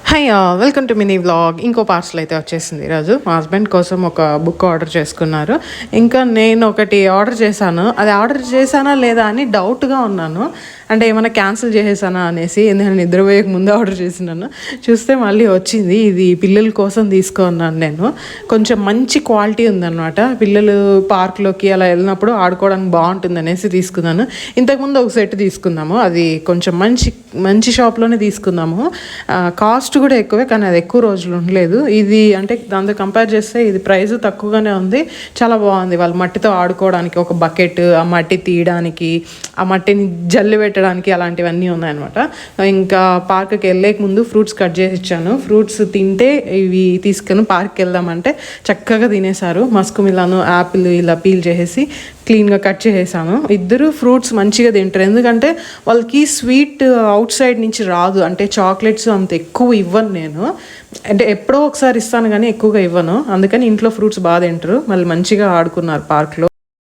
Hi welcome to mini vlog. ఇంకో parcel అయితే వచ్చేసింది ఈరోజు. మా హస్బెండ్ కోసం ఒక బుక్ ఆర్డర్ చేసుకున్నారు. ఇంకా నేను ఒకటి ఆర్డర్ చేశాను. అది ఆర్డర్ చేశానా లేదా అని డౌట్గా ఉన్నాను. అంటే ఏమైనా క్యాన్సిల్ చేసేసానా అనేసి, ఎందుకంటే నిద్రపోయేక ముందు ఆర్డర్ చేసినాను. చూస్తే మళ్ళీ వచ్చింది. ఇది పిల్లల కోసం తీసుకున్నాను నేను. కొంచెం మంచి క్వాలిటీ ఉందన్నమాట. పిల్లలు పార్క్లోకి అలా వెళ్ళినప్పుడు ఆడుకోవడానికి బాగుంటుంది అనేసి తీసుకున్నాను. ఇంతకుముందు ఒక సెట్ తీసుకున్నాము. అది కొంచెం మంచి షాప్లోనే తీసుకున్నాము. కాస్ట్ కూడా ఎక్కువే, కానీ అది ఎక్కువ రోజులు ఉండలేదు. ఇది అంటే దాంతో కంపేర్ చేస్తే ఇది ప్రైస్ తక్కువగానే ఉంది. చాలా బాగుంది. వాళ్ళు మట్టితో ఆడుకోవడానికి ఒక బకెట్, ఆ మట్టి తీయడానికి, ఆ మట్టిని జల్లి పెట్టడానికి అలాంటివన్నీ ఉన్నాయన్నమాట. ఇంకా పార్క్కి వెళ్ళేక ముందు ఫ్రూట్స్ కట్ చేసి ఇచ్చాను. ఫ్రూట్స్ తింటే ఇవి తీసుకొని పార్క్కి వెళ్దామంటే చక్కగా తినేశారు. మస్క్ మిలాను, యాపిల్ ఇలా పీల్ చేసేసి క్లీన్గా కట్ చేసేసాను. ఇద్దరు ఫ్రూట్స్ మంచిగా తింటారు. ఎందుకంటే వాళ్ళకి స్వీట్ అవుట్ సైడ్ నుంచి రాదు. అంటే చాక్లెట్స్ అంత ఎక్కువ ఇవ్వను నేను. అంటే ఎప్పుడో ఒకసారి ఇస్తాను కానీ ఎక్కువగా ఇవ్వను. అందుకని ఇంట్లో ఫ్రూట్స్ బాగా తింటారు. మళ్ళీ మంచిగా ఆడుకున్నారు పార్క్లో.